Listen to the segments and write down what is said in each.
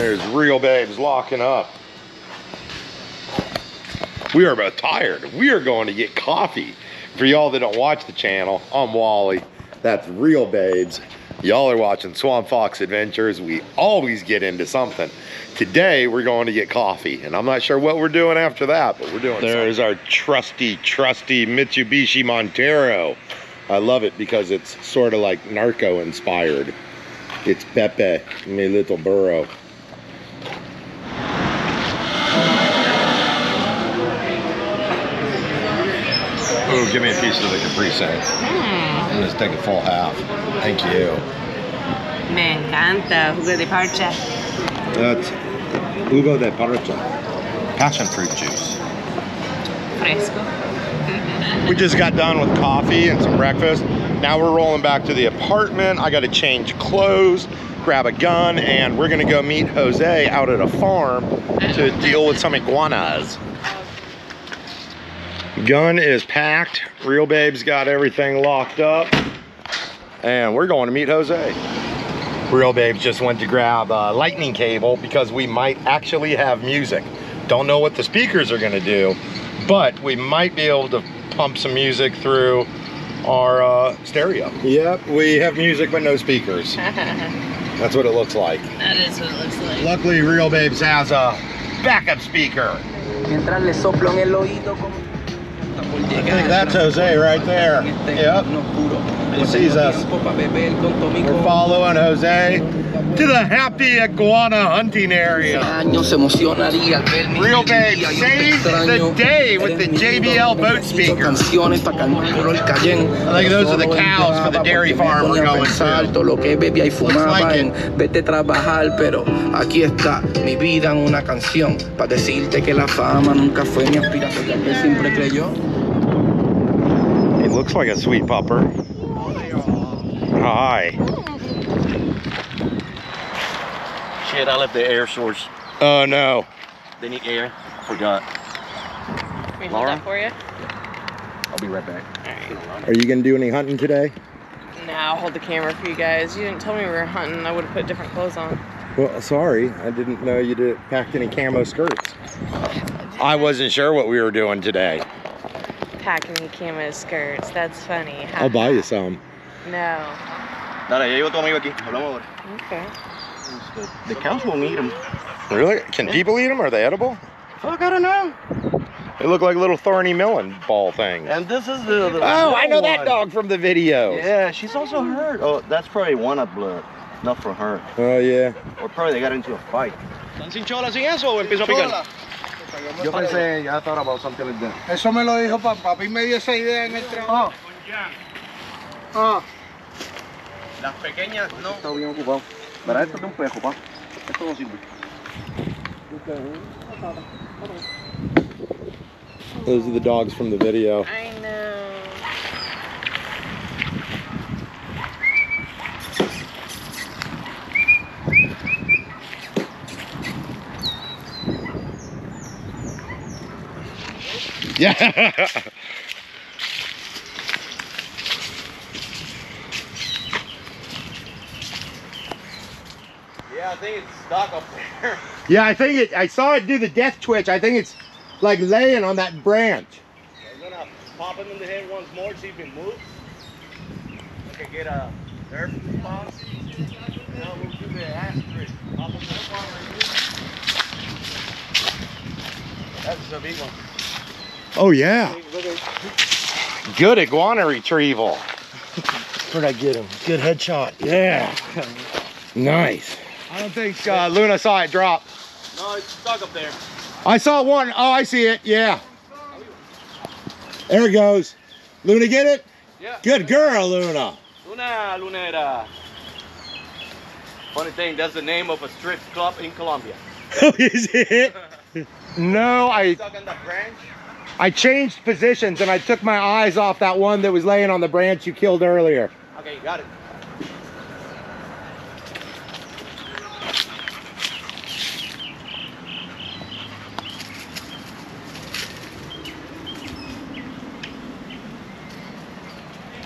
There's real babes locking up. We are both tired. We are going to get coffee. For y'all that don't watch the channel, I'm Wally. That's real babes. Y'all are watching Swamp Fox Adventures. We always get into something. Today, we're going to get coffee. And I'm not sure what we're doing after that, but we're doing There's something. Our trusty Mitsubishi Montero. I love it because it's sort of like narco inspired. It's Pepe, mi little burro. Ooh, give me a piece of the Capri Sun. Let's take a full half. Thank you. Me encanta. Jugo de parcha. That's jugo de parcha. Passion fruit juice. Fresco. We just got done with coffee and some breakfast. Now we're rolling back to the apartment. I got to change clothes, grab a gun, and we're going to go meet Jose out at a farm to deal with some iguanas. Gun is packed. Real Babe's got everything locked up. And we're going to meet Jose. Real Babes just went to grab a lightning cable because we might actually have music. Don't know what the speakers are gonna do, but we might be able to pump some music through our stereo. Yep, we have music but no speakers. That's what it looks like. That is what it looks like. Luckily, Real Babes has a backup speaker. I think that's Jose right there. Yep. He sees us. We're following Jose to the happy iguana hunting area. Real Babe saves the day with the JBL boat speaker. I think those are the cows for the dairy farm we're going to. Looks like it. Vete trabajar, pero aquí está mi vida en una canción para decirte que la fama nunca fue mi aspiración que siempre creyó. He looks like a sweet pupper. Hi. Shit, I left the air source. Oh no. They need air. Forgot. Can we hold that for you? I'll be right back. Are you gonna do any hunting today? No, I'll hold the camera for you guys. You didn't tell me we were hunting. I would have put different clothes on. Well, sorry. I didn't know you packed any camo skirts. I wasn't sure what we were doing today. Packing me camo skirts. That's funny. I'll buy you some. No. Dale, ya llegó tu amigo aquí. Hablamos ahora. Okay. The cows won't eat them. Really? Can people eat them? Are they edible? Fuck, I don't know. They look like little thorny melon ball things. And this is the oh, I know that dog from the video. Yeah, she's also hurt. Oh, that's probably iguana blood, not from her. Oh, yeah. Or probably they got into a fight. ¿Están sin chola sin eso o empiezo a picar? Yo pensé, I thought about something like that. Eso me lo dijo papi, me dio esa idea en el trabajo. Las pequeñas no. Está bien ocupado. Verá, esto es de un pejo, pa. Esto no sirve. Those are the dogs from the video. I know. Yeah. Yeah, I think it's stuck up there. Yeah, I saw it do the death twitch. I think it's like laying on that branch. I'm gonna pop him in the head once more, see if he moves. I can get a nerve response. Now we'll do the asterisk. Pop him in the one right here. That's a big one. Oh, yeah. Good iguana retrieval. Where'd I get him? Good headshot. Yeah. Nice. I don't think Luna saw it drop. No, it's stuck up there. I saw one. Oh, I see it. Yeah. There it goes. Luna, get it? Yeah. Good girl, Luna. Lunera. Funny thing, that's the name of a strip club in Colombia. Oh, is it? No, Stuck on that branch. I changed positions and I took my eyes off that one that was laying on the branch you killed earlier. Okay, you got it.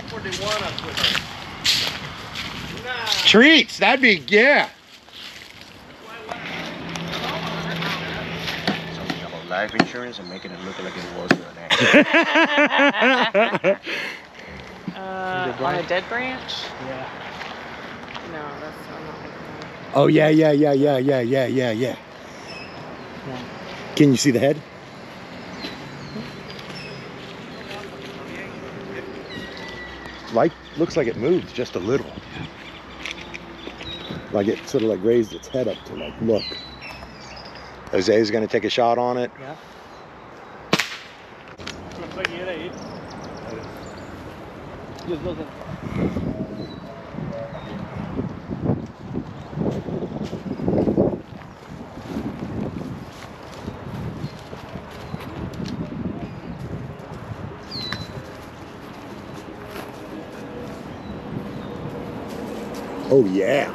For the iguanas with her. Nah. Treats, that'd be, yeah. life insurance and making it look like it was an accident. On a dead branch? Yeah. No, that's I'm not looking at. Oh, yeah. Can you see the head? Like, looks like it moved just a little. Like it sort of like raised its head up to like look. Jose's gonna take a shot on it. Yeah. Oh yeah.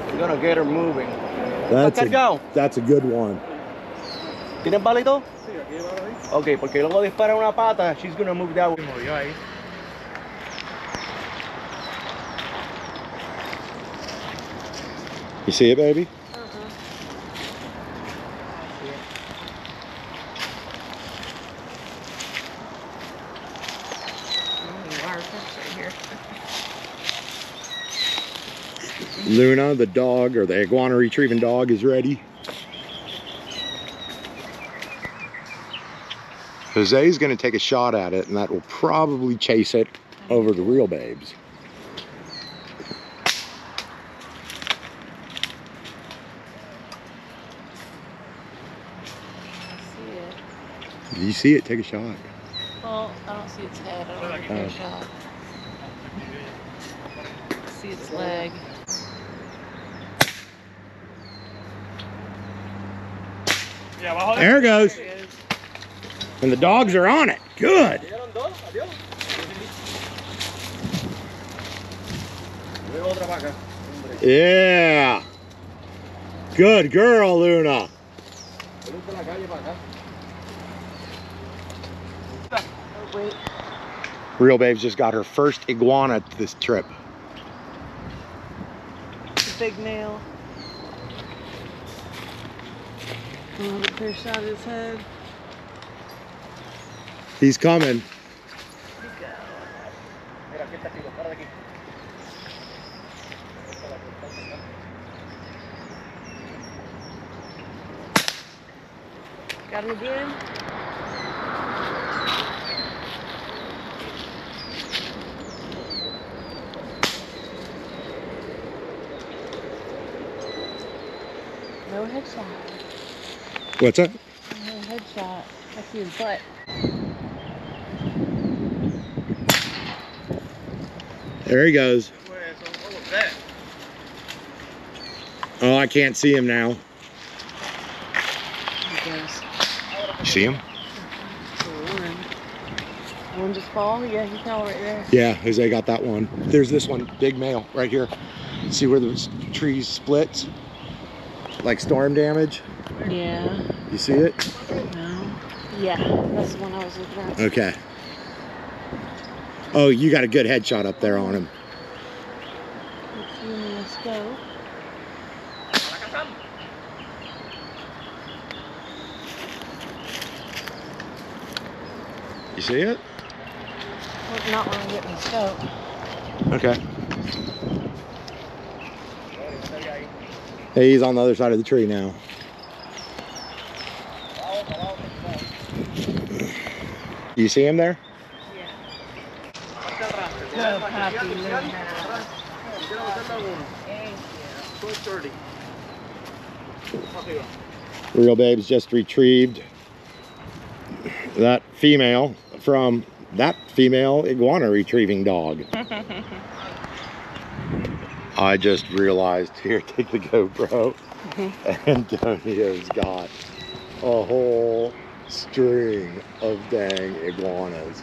You're gonna get her moving. That's a good one. ¿Tienes palito? Ok, porque luego dispara una pata, she's gonna move that way. Movió ahí. You see it, baby? Luna, the dog, or the iguana retrieving dog, is ready. Jose's going to take a shot at it, and that will probably chase it over the real babes. Do you see it? Take a shot. Well, I don't see its head. I don't want to take a shot. I see its leg. There it goes. And the dogs are on it. Good. Yeah. Good girl, Luna. Wait. Real Babe's just got her first iguana this trip. The big nail. Another clear shot of his head. He's coming. Got him again. No headshot. What's that? No headshot. I see his butt. There he goes. Oh, I can't see him now. He goes. You see him? One just fall? Yeah, he fell right there. Yeah, Jose got that one. There's this one, big male, right here. See where the trees split? Like storm damage? Yeah. You see it? No. Yeah, that's the one I was looking at. Okay. Oh, you got a good headshot up there on him. Let's see him in the scope. You see it? Well, not when I get in the scope. Okay. Hey, he's on the other side of the tree now. You see him there? So happy. Real Babe's just retrieved that female from that female iguana retrieving dog. I just realized, here, take the GoPro. Antonio's got a whole string of dang iguanas.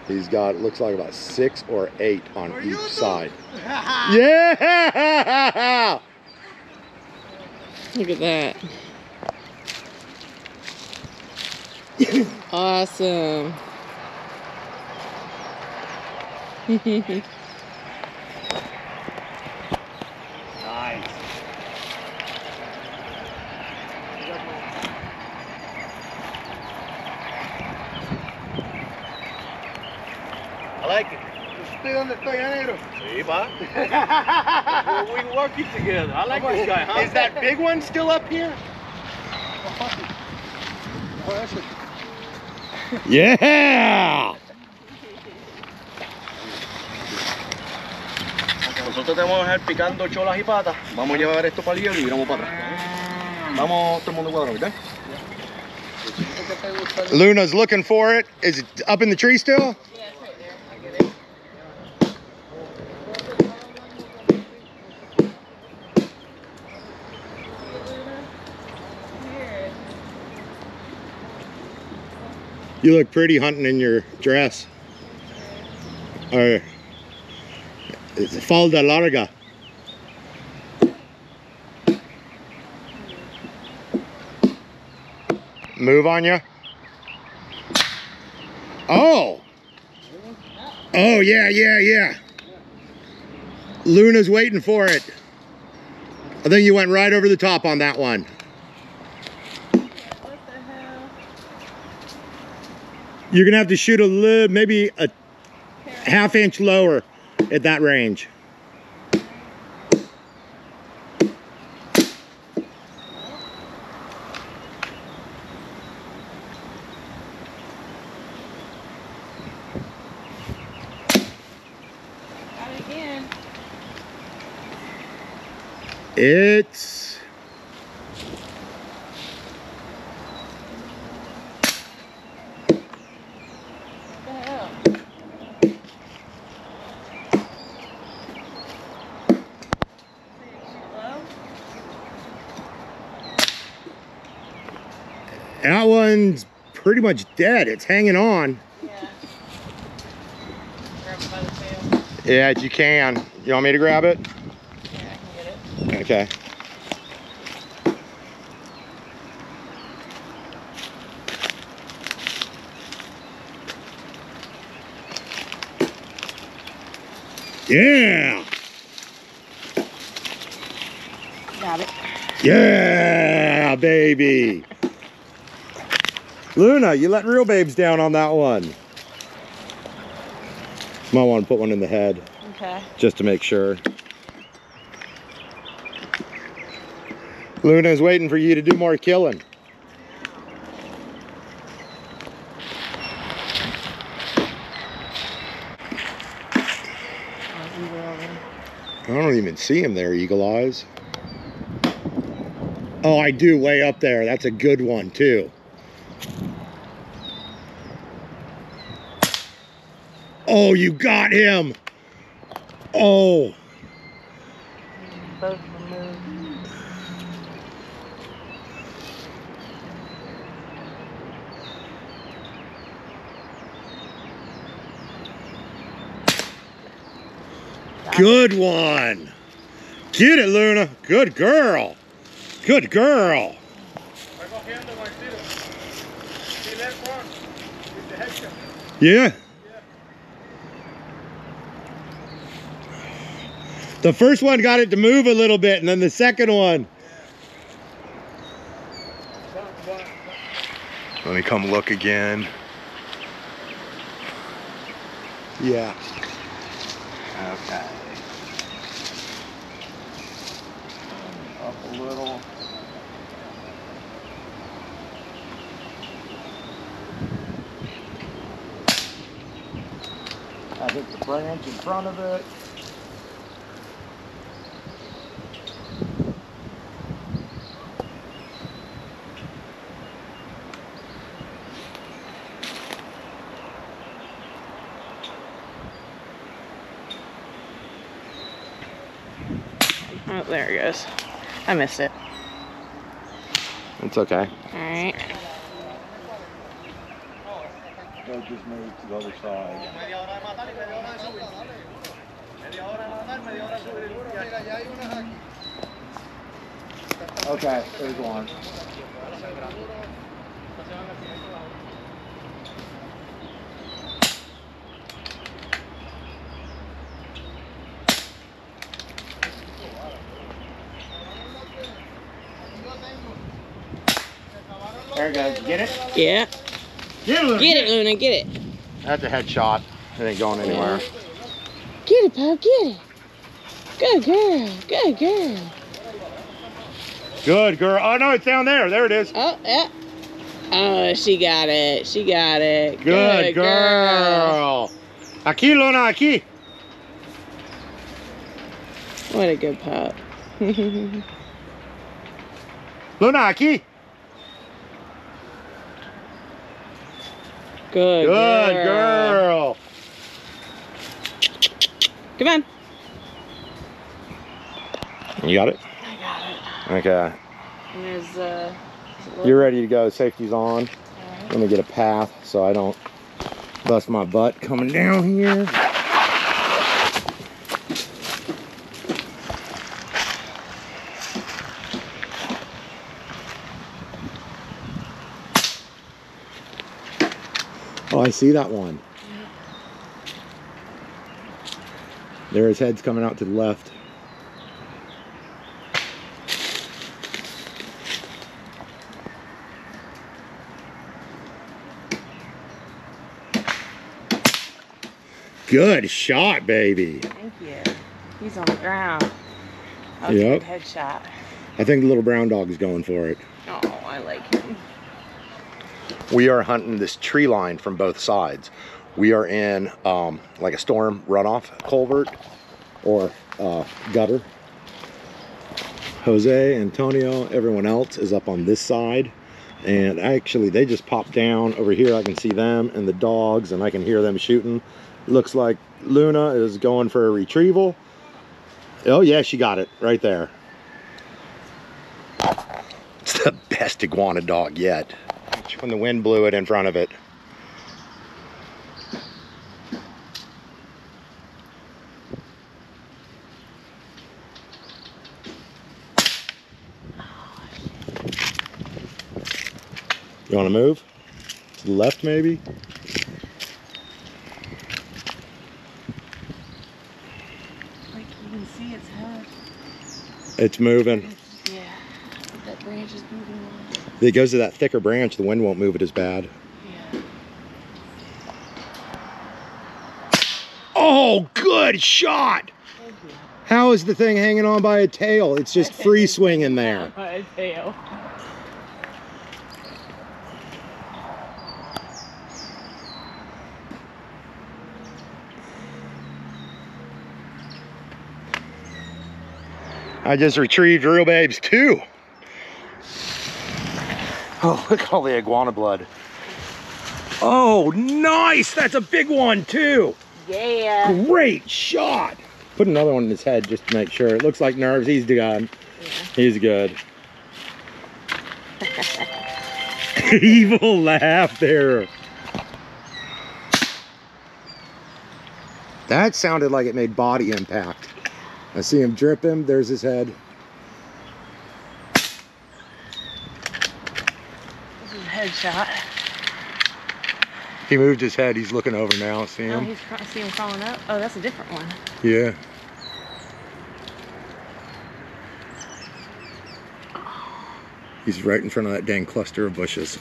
He's got, looks like about 6 or 8 on each side. Yeah! Look at that. Awesome. Nice. like it. ¿Estoy donde estoy, negro? Sí, pa. We're working together. I like this guy, huh? Is that big one still up here? Yeah! Nosotros te vamos a dejar picando cholas y patas. Vamos a llevar esto para el hielo y viramos para atrás. Vamos todo el mundo cuadrado, ¿verdad? Luna's looking for it. Is it up in the tree still? Yeah, it's right there. I get it. You look pretty hunting in your dress. Or it's falda larga. Move on you. Oh. Oh, yeah. Luna's waiting for it. I think you went right over the top on that one. What the hell? You're gonna have to shoot a little, maybe a half-inch lower at that range. Got it again. It's What the hell? that one's pretty much dead. It's hanging on. Yeah. Grab it by the tail. Yeah, you can. You want me to grab it? Yeah, I can get it. Okay. Yeah. Got it. Yeah, baby. Luna, you let real babes down on that one. Might want to put one in the head Okay. just to make sure. Luna's waiting for you to do more killing. I don't even see him there, Eagle Eyes. Oh, I do, way up there. That's a good one, too. Oh, you got him. Oh. Both removed. Good one. Get it, Luna. Good girl. Good girl. Yeah. The first one got it to move a little bit, and then the second one. Let me come look again. Yeah. Okay. Up a little. I hit the branch in front of it. Oh, there it goes. I missed it. It's okay. All right. They'll just move to the other side. Okay, there's one. There it goes. Get it? Yeah. Get it, Luna. Get it, Luna. Get it. That's a headshot. It ain't going anywhere. Get it, pup, get it. Good girl, good girl. Good girl. Oh no, it's down there. There it is. Oh, yeah. Oh, she got it. She got it. Good girl. Aquí, Luna, aquí. What a good pup. Luna, aquí. Good girl. Come on. You got it? I got it. Okay. And there's You're ready to go. Safety's on. Alright. Let me get a path so I don't bust my butt coming down here. Oh, I see that one. There his head's coming out to the left. Good shot, baby. Thank you. He's on the ground. That was a Yep. good headshot. I think the little brown dog is going for it. Oh, I like him. We are hunting this tree line from both sides. We are in like a storm runoff culvert or gutter. Jose, Antonio, everyone else is up on this side. And actually they just popped down over here. I can see them and the dogs and I can hear them shooting. Looks like Luna is going for a retrieval. Oh yeah, she got it right there. It's the best iguana dog yet. When the wind blew it in front of it. You want to move? To the left, maybe? Like you can see its head. It's moving. Yeah. That branch is moving on. If it goes to that thicker branch, the wind won't move it as bad. Yeah. Oh, good shot! Thank you. How is the thing hanging on by a tail? It's just free swinging there. My tail. I just retrieved Real Babes 2. Oh, look at all the iguana blood. Oh, nice! That's a big one, too. Yeah. Great shot. Put another one in his head just to make sure. It looks like nerves. He's good. Yeah. He's good. Evil laugh there. That sounded like it made body impact. I see him dripping. There's his head. This is a headshot. He moved his head. He's looking over now. See Oh, him? see him crawling up. Oh, that's a different one. Yeah. He's right in front of that dang cluster of bushes.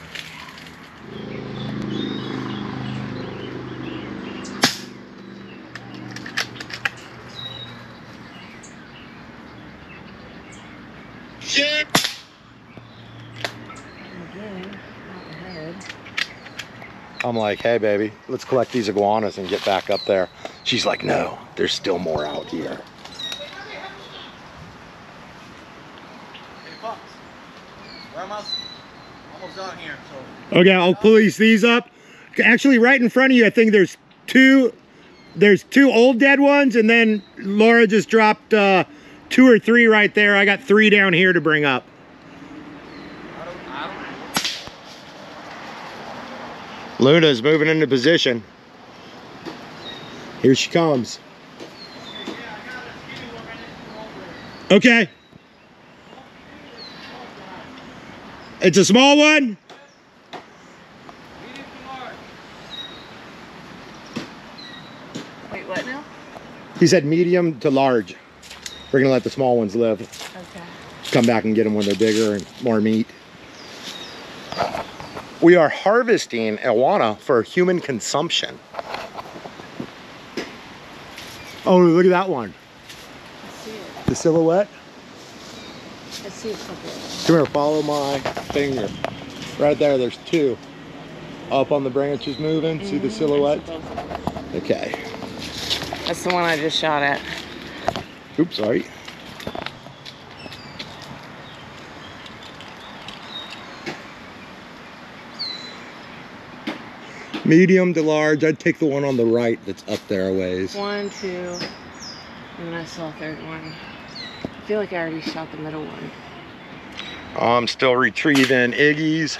Again, not the head. I'm like, hey baby, let's collect these iguanas and get back up there. She's like, no, there's still more out here. Hey, Pops. We're almost done here, so. Okay, I'll police these up. Actually, right in front of you, I think there's two old dead ones, and then Laura just dropped 2 or 3 right there. I got 3 down here to bring up. Luna's moving into position. Here she comes. Okay. It's a small one? Wait, what now? He said medium to large. We're gonna let the small ones live. Okay. Come back and get them when they're bigger and more meat. We are harvesting iguana for human consumption. Oh, look at that one. I see it. The silhouette. I see it. Okay. Come here, follow my finger. Right there, there's two. Up on the branches moving, see the silhouette? Okay. That's the one I just shot at. Oops, sorry. Medium to large, I'd take the one on the right that's up there a ways. 1, 2, and then I saw a third one. I feel like I already shot the middle one. I'm still retrieving Iggy's.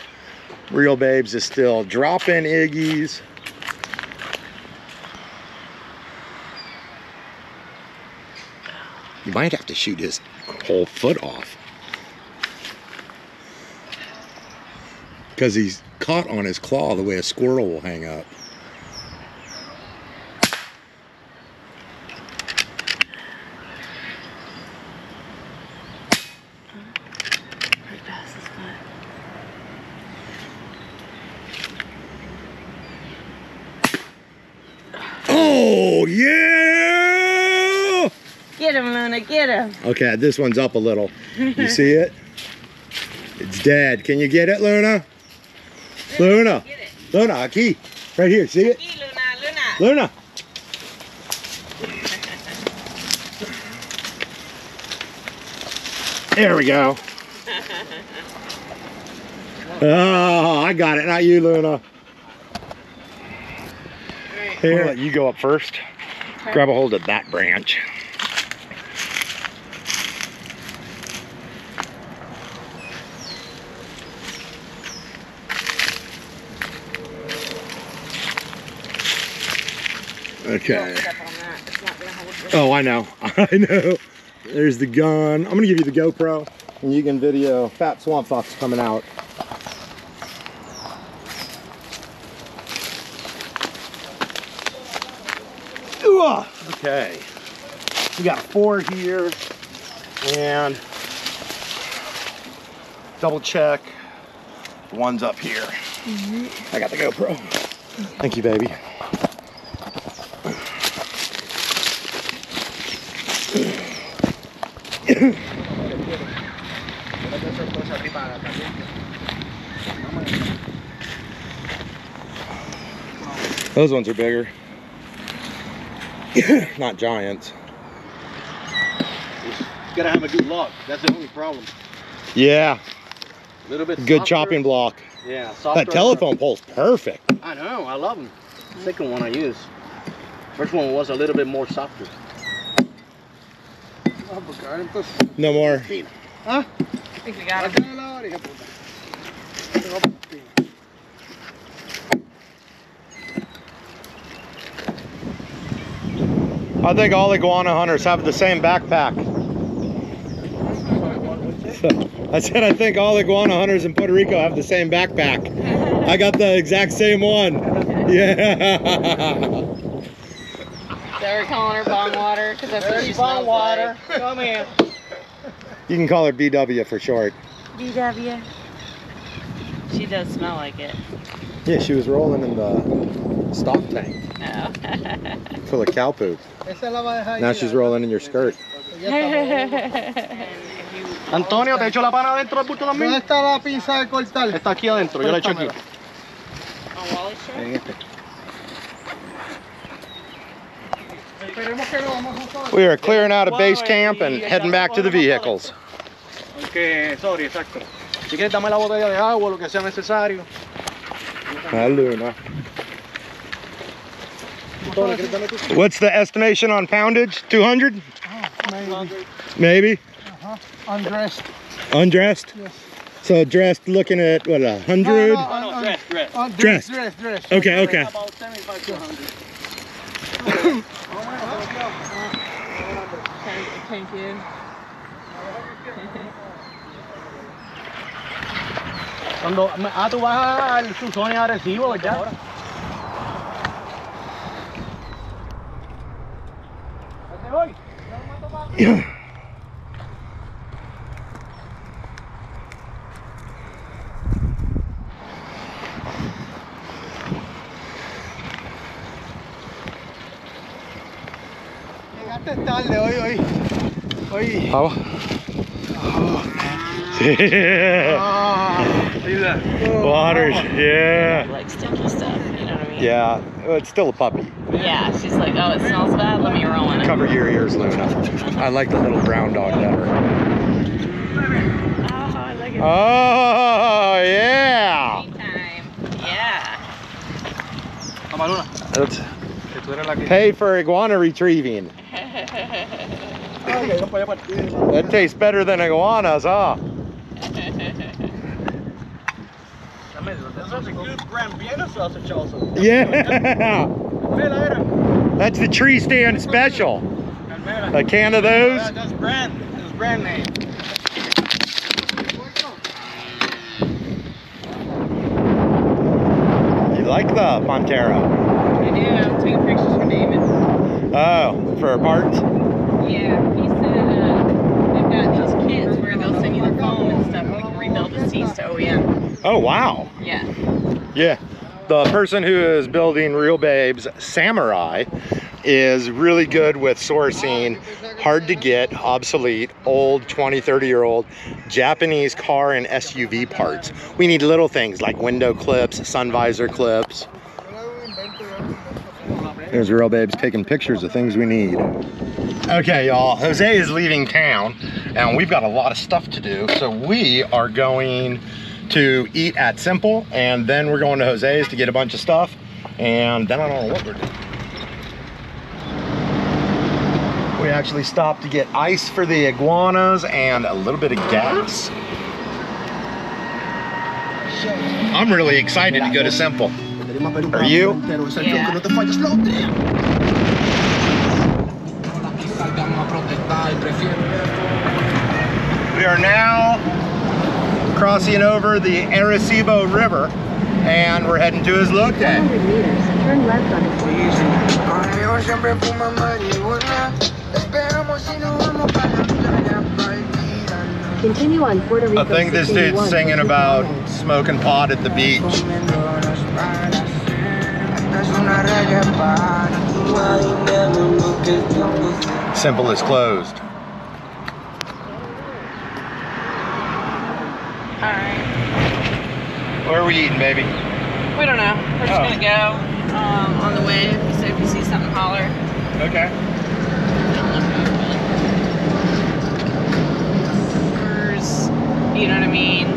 Real Babes is still dropping Iggy's. You might have to shoot his whole foot off. Because he's caught on his claw the way a squirrel will hang up. Right past his foot. Oh, yeah! Get him, Luna, get him. Okay, this one's up a little. You see it? It's dead. Can you get it, Luna? Luna. Get it. Luna, aquí. Right here, see it? Aquí, Luna, Luna. Luna. There we go. Oh, I got it. Not you, Luna. Here, let you go up first. Okay. Grab a hold of that branch. Okay. Don't step on that. It's not gonna hold you. Oh, I know. I know. There's the gun. I'm gonna give you the GoPro, and you can video Fat Swamp Fox coming out. Ooh, okay. We got 4 here, and double check. The one's up here. I got the GoPro. Thank you, baby. Those ones are bigger. Not giants. You gotta have a good log. That's the only problem. Yeah, A little bit good softer. chopping block. Yeah, softer. That telephone pole's perfect. I know, I love them. The second one I used. First one was a little bit more softer. No more. Huh? I think we got him. I think all iguana hunters have the same backpack. I said I think all iguana hunters in Puerto Rico have the same backpack. I got the exact same one. Yeah. So we're calling her Bong Water because that's what she smells water. like. Come here. You can call her BW for short. BW. She does smell like it. Yeah, she was rolling in the stock tank Oh. full of cow poop. Now she's rolling in your skirt. Antonio, ¿te echo la pana adentro del bulto también? ¿Dónde está la pinza de cortar? Está aquí adentro, yo la echo aquí. On Wally's shirt? En este. Esperemos que no vamos a usar. We are clearing out of base camp and heading back to the vehicles. Que, sorry, exacto. Si quieres dame la botella de agua, lo que sea necesario. Luna. Antonio, ¿quieres darme tu? What's the estimation on poundage? 200? Maybe. Maybe? Undressed. Undressed? Yes. So dressed looking at what, 100? No, dress. Dressed. Dressed. Okay, okay. About 75 to 100. Thank you. Cuando, tú vas al Susón y a Arecibo, ¿verdad? How? Waters, yeah. Like stinky stuff, you know what I mean? Yeah, well, it's still a puppy. Yeah, she's like, oh, it smells bad, let me roll in it. Cover your ears, Luna. I like the little brown dog better. Oh, I like it. Oh, yeah. Time. Yeah. Let's pay for iguana retrieving. That tastes better than iguanas, huh? That's such a good brand Vienna sausage also. Yeah. That's the tree stand special. A can of those. That's brand name. You like the Montero? I do. I'm taking pictures for David. Oh, for parts? Yeah, he said they've got these kits where they'll send you the foam and stuff and we can rebuild the seats to OEM. Oh, wow. Yeah. Yeah. The person who is building Real Babes Samurai is really good with sourcing hard to get, obsolete, old 20, 30-year-old Japanese car and SUV parts. We need little things like window clips, sun visor clips. There's Real Babes taking pictures of things we need. Okay, y'all, Jose is leaving town and we've got a lot of stuff to do. So we are going to eat at Simple and then we're going to Jose's to get a bunch of stuff. And then I don't know what we're doing. We actually stopped to get ice for the iguanas and a little bit of gas. I'm really excited to go to Simple. Are you? Yeah. We are now crossing over the Arecibo River and we're heading to his look day. 100 meters, turn left on Continue on Puerto Rico. I think this dude's singing about smoking pot at the beach. Simple is closed. Alright. Where are we eating, baby? We don't know. We're just gonna go on the way. So if you see something, holler. Okay. You know what I mean?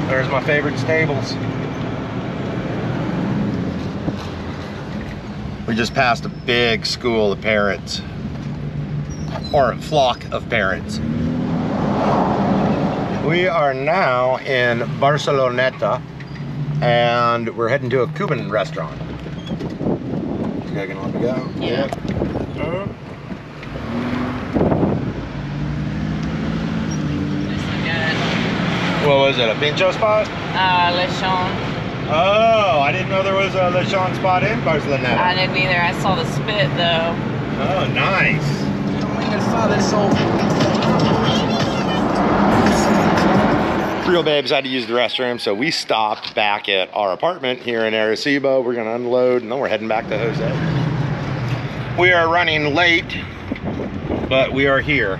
There's my favorite stables. We just passed a big school of parrots. Or a flock of parrots. We are now in Barceloneta and we're heading to a Cuban restaurant. You guys gonna let me go? Yeah. What was it, a pincho spot? Lechon. Oh, I didn't know there was a lechon spot in Barceloneta. I didn't either. I saw the spit though. Oh, nice. Real Babes had to use the restroom, so we stopped back at our apartment here in Arecibo. We're gonna unload and then we're heading back to Jose. We are running late, but we are here.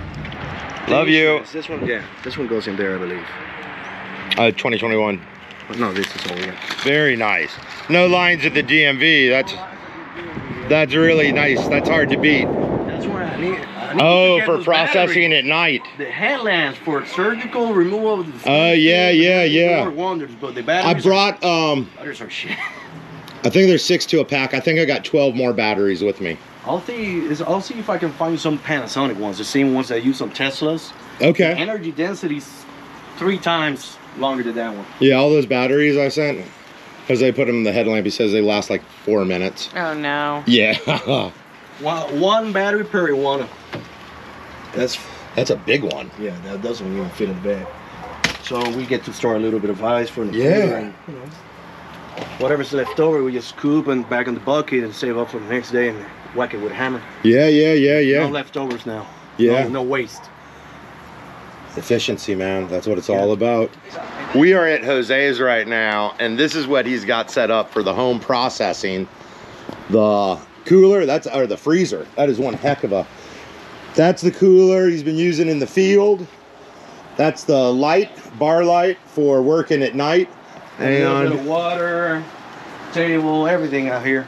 Love you. This one, yeah. This one goes in there, I believe. 2021. No, this is all, yeah. Very nice. No lines at the DMV. That's really nice. That's hard to beat. That's why I need Oh, for processing at night. The headlamps for surgical removal of the Oh, yeah. Wonders, but the I batteries brought, batteries are shit. I think there's 6 to a pack. I think I got 12 more batteries with me. I'll see if I can find some Panasonic ones, the same ones that use on Teslas. Okay. The energy density's 3 times longer than that one. Yeah, all those batteries I sent, because they put them in the headlamp, he says they last like 4 minutes. Oh no. Yeah. One battery per iguana. That's a big one. Yeah, that doesn't even fit in the bag. So we get to store a little bit of ice for the Yeah. freezer and, you know, whatever's left over, we just scoop and back in the bucket and save up for the next day and whack it with a hammer. Yeah. No leftovers now. Yeah. No waste. Efficiency, man. That's what it's all about. We are at Jose's right now, and this is what he's got set up for the home processing. The cooler, or the freezer. That is one heck of a That's the cooler he's been using in the field. That's the light, bar light for working at night. And a little bit of water, table, everything out here.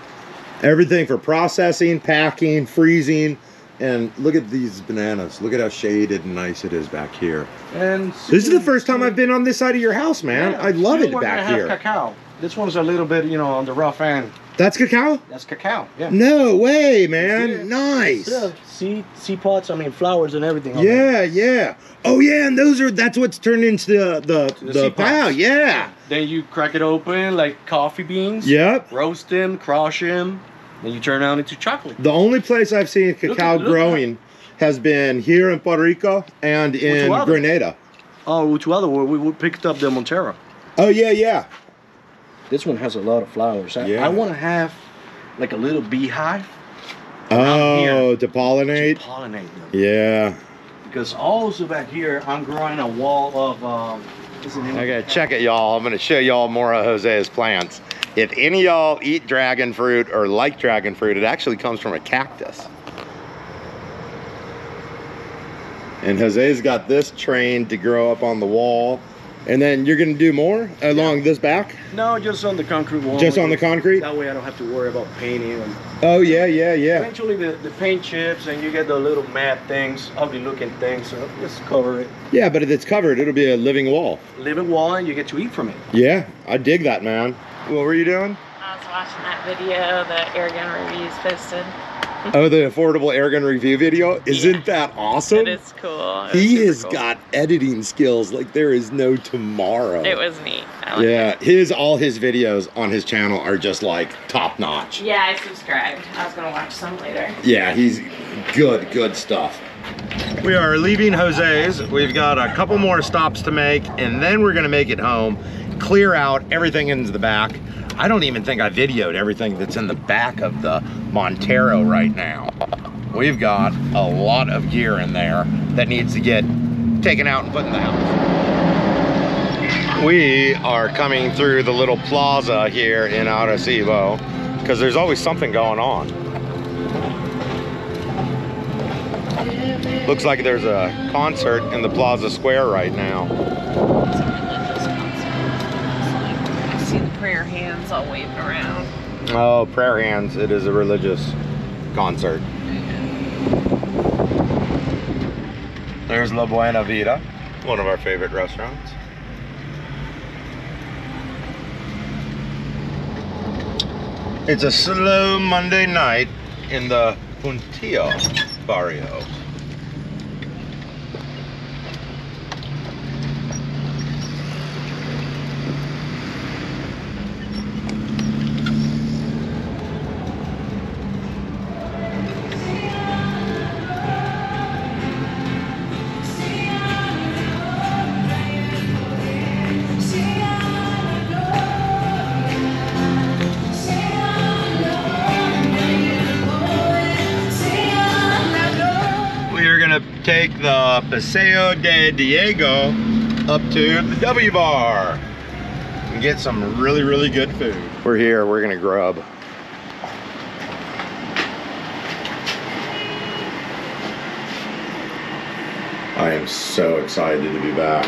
Everything for processing, packing, freezing. And look at these bananas. Look at how shaded and nice it is back here. And this is the first time I've been on this side of your house, man. Yeah, I love it we're back gonna here. have cacao. This one's a little bit, you know, on the rough end. That's cacao? That's cacao, yeah. No way, man. Yeah. Nice. Yeah, seed pods, I mean flowers and everything. on Yeah, there. yeah. Oh yeah, and that's what's turned into the seed pow. pods. Yeah. Then you crack it open like coffee beans. Yep. Roast them, crush them. Then you turn it out into chocolate. The only place I've seen cacao growing has been here in Puerto Rico and in Utuado. Grenada. Oh, Utuado, where we picked up the Montero. Oh yeah, yeah. This one has a lot of flowers. Yeah. I want to have like a little beehive Oh, to pollinate. to pollinate them. Yeah. Because also back here, I'm growing a wall of, what's the name? Okay, check it, y'all. I'm gonna show y'all more of Jose's plants. If any of y'all eat dragon fruit or like dragon fruit, it actually comes from a cactus. And Jose's got this trained to grow up on the wall. And then you're gonna do more along this back? No, just on the concrete wall. Just on the concrete? That way I don't have to worry about painting. And Oh yeah, yeah, yeah. eventually the paint chips and you get the little matte things, ugly looking things, so just cover it. Yeah, but if it's covered, it'll be a living wall. Living wall and you get to eat from it. Yeah, I dig that, man. What were you doing? I was watching that video that Air Gun Reviews posted. Oh, the affordable air gun review video? Isn't that awesome? It is cool. It was He super has cool. got editing skills like there is no tomorrow. It was neat. I liked Yeah, all his videos on his channel are just like top notch. it. Yeah, I subscribed. I was gonna watch some later. Yeah, he's good stuff. We are leaving Jose's. We've got a couple more stops to make and then we're gonna make it home, clear out everything into the back. I don't even think I videoed everything that's in the back of the Montero right now. We've got a lot of gear in there that needs to get taken out and put in the house. We are coming through the little plaza here in Arecibo because there's always something going on. Looks like there's a concert in the Plaza Square right now. I see the prayer hands all waving around. Oh, prayer hands. It is a religious concert. There's La Buena Vida, one of our favorite restaurants. It's a slow Monday night in the Puntillo barrio. Take the Paseo de Diego up to the W Bar and get some really good food. We're here, we're gonna grub. I am so excited to be back.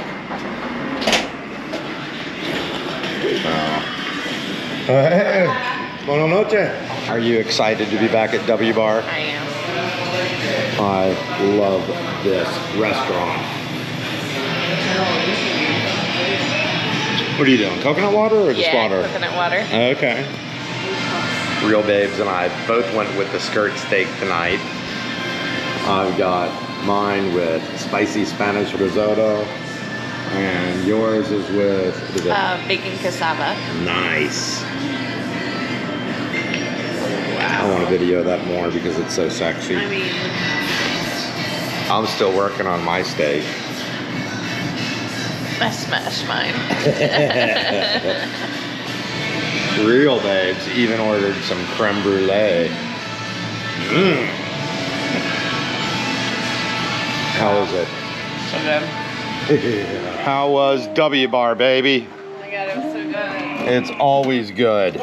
Hey, buenas noches. Are you excited to be back at W Bar? I am. I love this restaurant. What are you doing? Coconut water or just Yeah, water? coconut water. Okay. Real Babes and I both went with the skirt steak tonight. I've got mine with spicy Spanish risotto, and yours is with what is it? Bacon cassava. Nice. I want to video that more because it's so sexy. I mean, I'm still working on my steak. I smashed mine. Real Babes even ordered some creme brulee. Mmm. How is it? So good. How was W Bar, baby? Oh my god, it was so good. It's always good.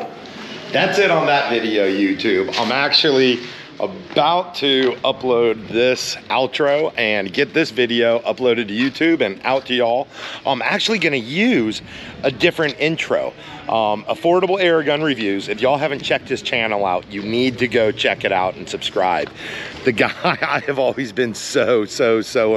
That's it on that video, YouTube. I'm actually about to upload this outro and get this video uploaded to YouTube and out to y'all. I'm actually gonna use a different intro. Affordable Air Gun Reviews. If y'all haven't checked his channel out, you need to go check it out and subscribe. The guy, I have always been so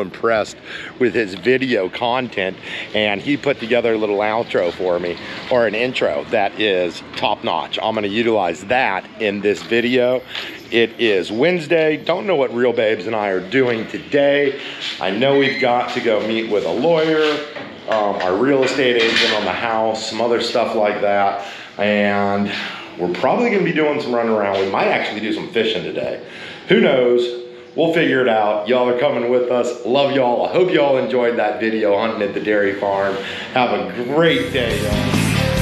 impressed with his video content, and he put together a little outro for me, or an intro that is top notch. I'm gonna utilize that in this video. It is Wednesday. Don't know what Real Babes and I are doing today. I know we've got to go meet with a lawyer, our real estate agent on the house, some other stuff like that. And we're probably gonna be doing some running around. We might actually do some fishing today. Who knows? We'll figure it out. Y'all are coming with us. Love y'all. I hope y'all enjoyed that video hunting at the dairy farm. Have a great day, y'all.